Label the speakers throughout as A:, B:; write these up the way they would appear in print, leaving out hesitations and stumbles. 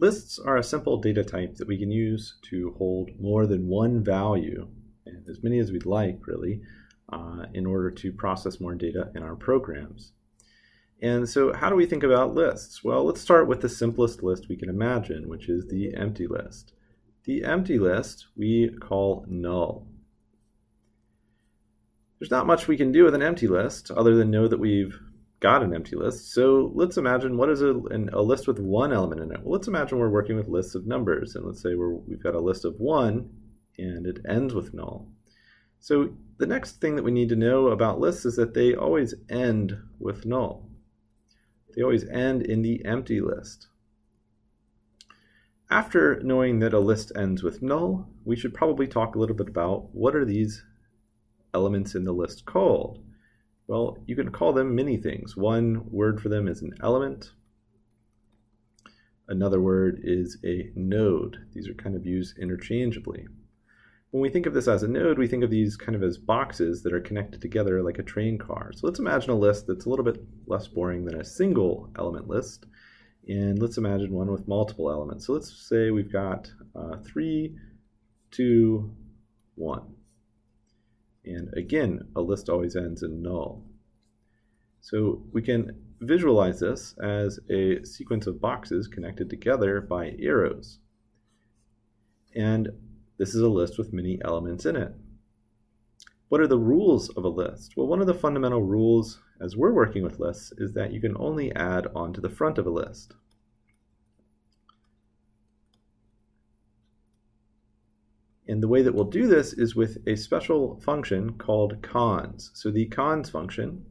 A: Lists are a simple data type that we can use to hold more than one value, and as many as we'd like, really, in order to process more data in our programs. And so how do we think about lists? Well, let's start with the simplest list we can imagine, which is the empty list. The empty list we call null. There's not much we can do with an empty list other than know that we've got an empty list. So let's imagine what is a list with one element in it. Well, let's imagine we're working with lists of numbers, and let's say we've got a list of 1 and it ends with null. So the next thing that we need to know about lists is that they always end with null. They always end in the empty list. After knowing that a list ends with null, we should probably talk a little bit about what are these elements in the list called. Well, you can call them many things. One word for them is an element. Another word is a node. These are kind of used interchangeably. When we think of this as a node, we think of these kind of as boxes that are connected together like a train car. So let's imagine a list that's a little bit less boring than a single element list. And let's imagine one with multiple elements. So let's say we've got 3, 2, 1. And again, a list always ends in null. So we can visualize this as a sequence of boxes connected together by arrows. And this is a list with many elements in it. What are the rules of a list? Well, one of the fundamental rules as we're working with lists is that you can only add onto the front of a list. And the way that we'll do this is with a special function called cons. So the cons function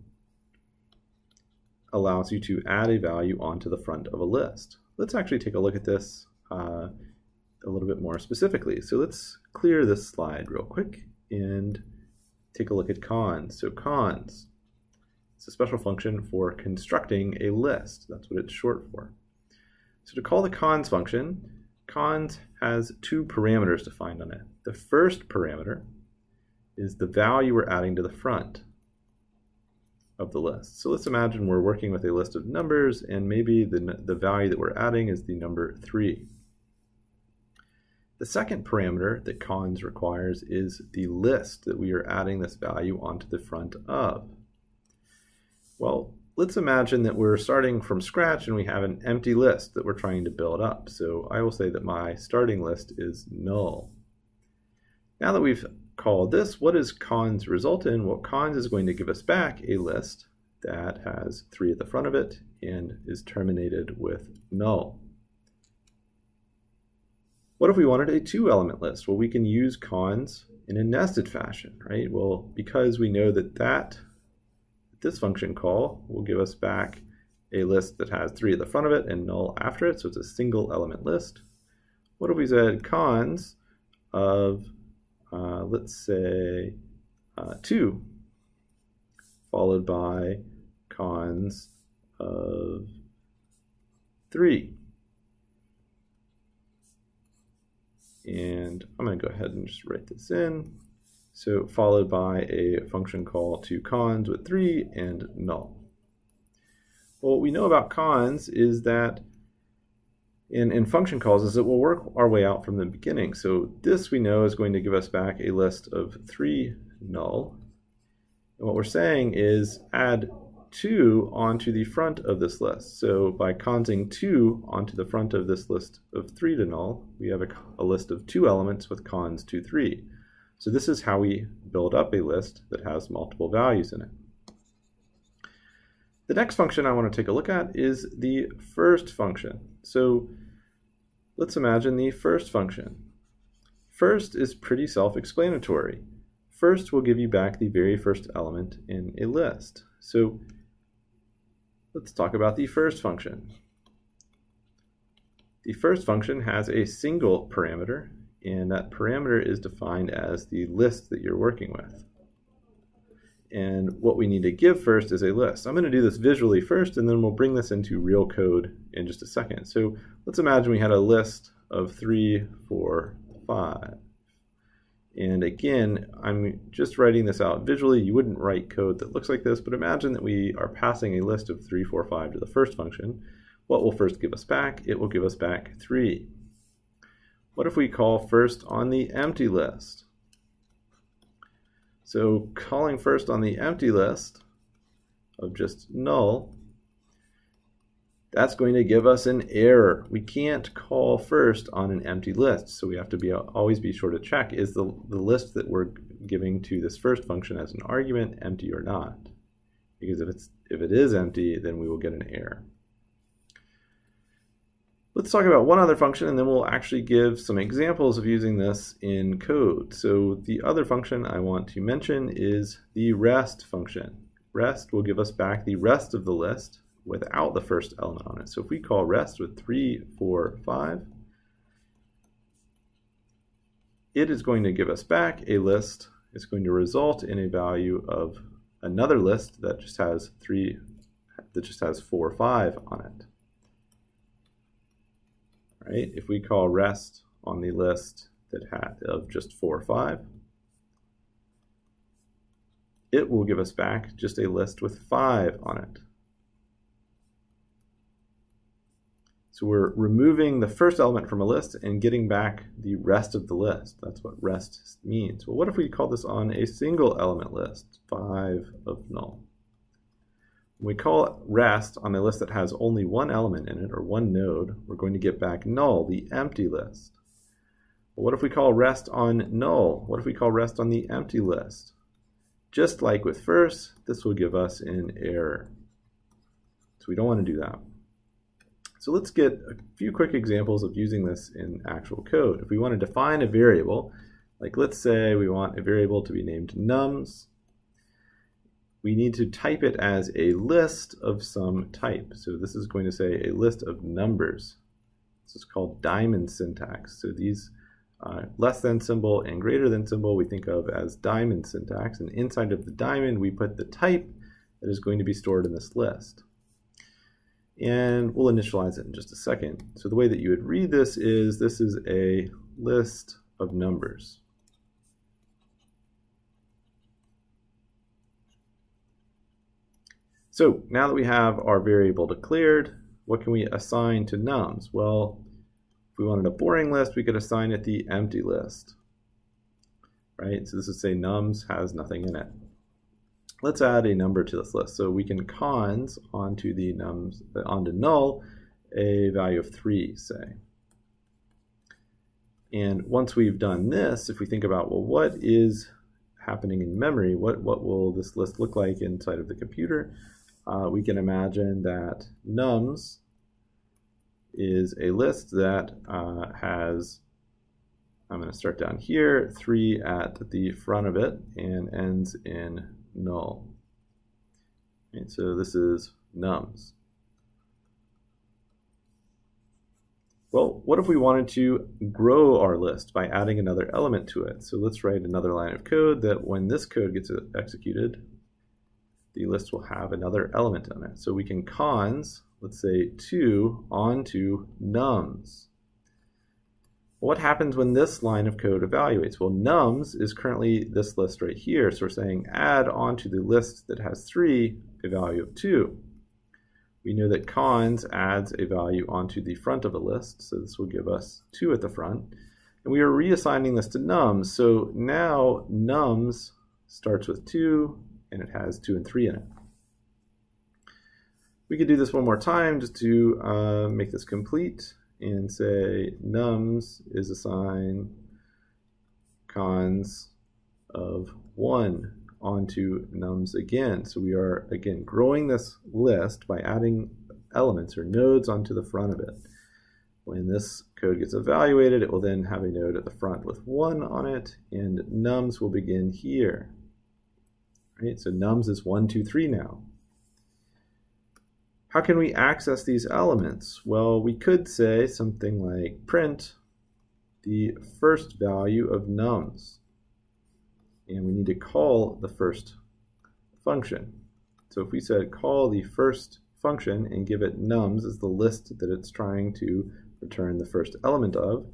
A: allows you to add a value onto the front of a list. Let's actually take a look at this a little bit more specifically. So let's clear this slide real quick and take a look at cons. So cons, it's a special function for constructing a list. That's what it's short for. So to call the cons function, cons has 2 parameters defined on it. The first parameter is the value we're adding to the front of the list. So let's imagine we're working with a list of numbers, and maybe the value that we're adding is the number 3. The second parameter that cons requires is the list that we are adding this value onto the front of. Well, let's imagine that we're starting from scratch and we have an empty list that we're trying to build up. So I will say that my starting list is null. Now that we've called this, what does cons result in? Well, cons is going to give us back a list that has 3 at the front of it and is terminated with null. What if we wanted a 2-element list? Well, we can use cons in a nested fashion, right? Well, because we know that this function call will give us back a list that has 3 at the front of it and null after it, so it's a single element list. What if we said cons of, let's say, 2, followed by cons of 3. And I'm going to go ahead and just write this in. So followed by a function call to cons with 3 and null. Well, what we know about cons is that in function calls is that we'll work our way out from the beginning. So this we know is going to give us back a list of 3 null. And what we're saying is add 2 onto the front of this list. So by consing 2 onto the front of this list of 3 to null, we have a list of 2 elements with cons to 3. So this is how we build up a list that has multiple values in it. The next function I want to take a look at is the first function. So let's imagine the first function. First is pretty self-explanatory. First will give you back the very first element in a list. So let's talk about the first function. The first function has a single parameter, and that parameter is defined as the list that you're working with. And what we need to give first is a list. I'm going to do this visually first, and then we'll bring this into real code in just a second. So let's imagine we had a list of 3, 4, 5. And again, I'm just writing this out visually. You wouldn't write code that looks like this, but imagine that we are passing a list of 3, 4, 5 to the first function. what will first give us back? It will give us back 3. What if we call first on the empty list? So calling first on the empty list of just null, that's going to give us an error. We can't call first on an empty list, so we have to always be sure to check, is the list that we're giving to this first function as an argument empty or not? Because if it is empty, then we will get an error. Let's talk about one other function, and then we'll actually give some examples of using this in code. So the other function I want to mention is the rest function. Rest will give us back the rest of the list without the first element on it. So if we call rest with 3, 4, 5, it is going to give us back a list. It's going to result in a value of another list that just has 4, 5 on it. Right? If we call rest on the list of just 4, 5, it will give us back just a list with 5 on it. So we're removing the first element from a list and getting back the rest of the list. That's what rest means. Well, what if we call this on a single element list, 5 of null? When we call rest on a list that has only one element in it, or one node, we're going to get back null, the empty list. Well, what if we call rest on null? What if we call rest on the empty list? Just like with first, this will give us an error. So we don't want to do that. So let's get a few quick examples of using this in actual code. If we want to define a variable, like let's say we want a variable to be named nums, we need to type it as a list of some type. So this is going to say a list of numbers. This is called diamond syntax. So these less than symbol and greater than symbol we think of as diamond syntax, and inside of the diamond we put the type that is going to be stored in this list. And we'll initialize it in just a second. So the way that you would read this is a list of numbers. So now that we have our variable declared, what can we assign to nums? Well, if we wanted a boring list, we could assign it the empty list. Right? So this would say nums has nothing in it. Let's add a number to this list. So we can cons onto null a value of 3, say. And once we've done this, if we think about, well, what is happening in memory? What will this list look like inside of the computer? We can imagine that nums is a list that has, I'm going to start down here, 3 at the front of it and ends in null. And so this is nums. Well, what if we wanted to grow our list by adding another element to it? So let's write another line of code that when this code gets executed, the list will have another element on it. So we can cons, let's say 2 onto nums. What happens when this line of code evaluates? Well, nums is currently this list right here. So we're saying add onto the list that has 3 a value of 2. We know that cons adds a value onto the front of a list. So this will give us 2 at the front. And we are reassigning this to nums. So now nums starts with 2 and it has 2 and 3 in it. We could do this one more time just to make this complete, and say nums is assigned cons of 1 onto nums again. So we are, again, growing this list by adding elements or nodes onto the front of it. When this code gets evaluated, it will then have a node at the front with 1 on it, and nums will begin here. Right? So nums is 1, 2, 3 now. How can we access these elements? Well, we could say something like print the first value of nums. And we need to call the first function. So if we said call the first function and give it nums as the list that it's trying to return the first element of,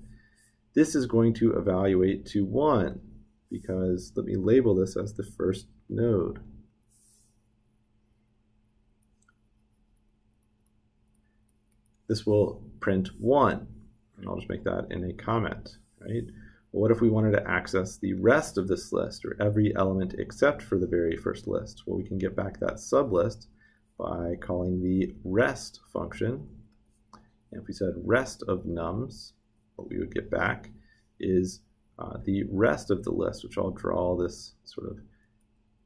A: this is going to evaluate to 1, because let me label this as the first node. this will print 1. And I'll just make that in a comment, right? Well, what if we wanted to access the rest of this list, or every element except for the very first list? Well, we can get back that sublist by calling the rest function. And if we said rest of nums, what we would get back is the rest of the list, which I'll draw this sort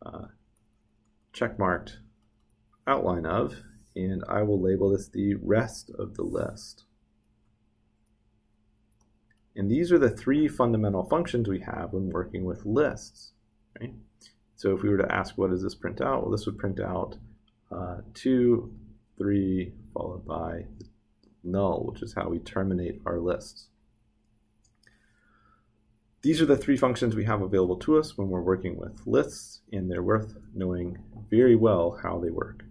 A: of checkmarked outline of, and I will label this the rest of the list. And these are the three fundamental functions we have when working with lists, right? So if we were to ask, what does this print out? Well, this would print out 2, 3, followed by null, which is how we terminate our lists. These are the three functions we have available to us when we're working with lists, and they're worth knowing very well how they work.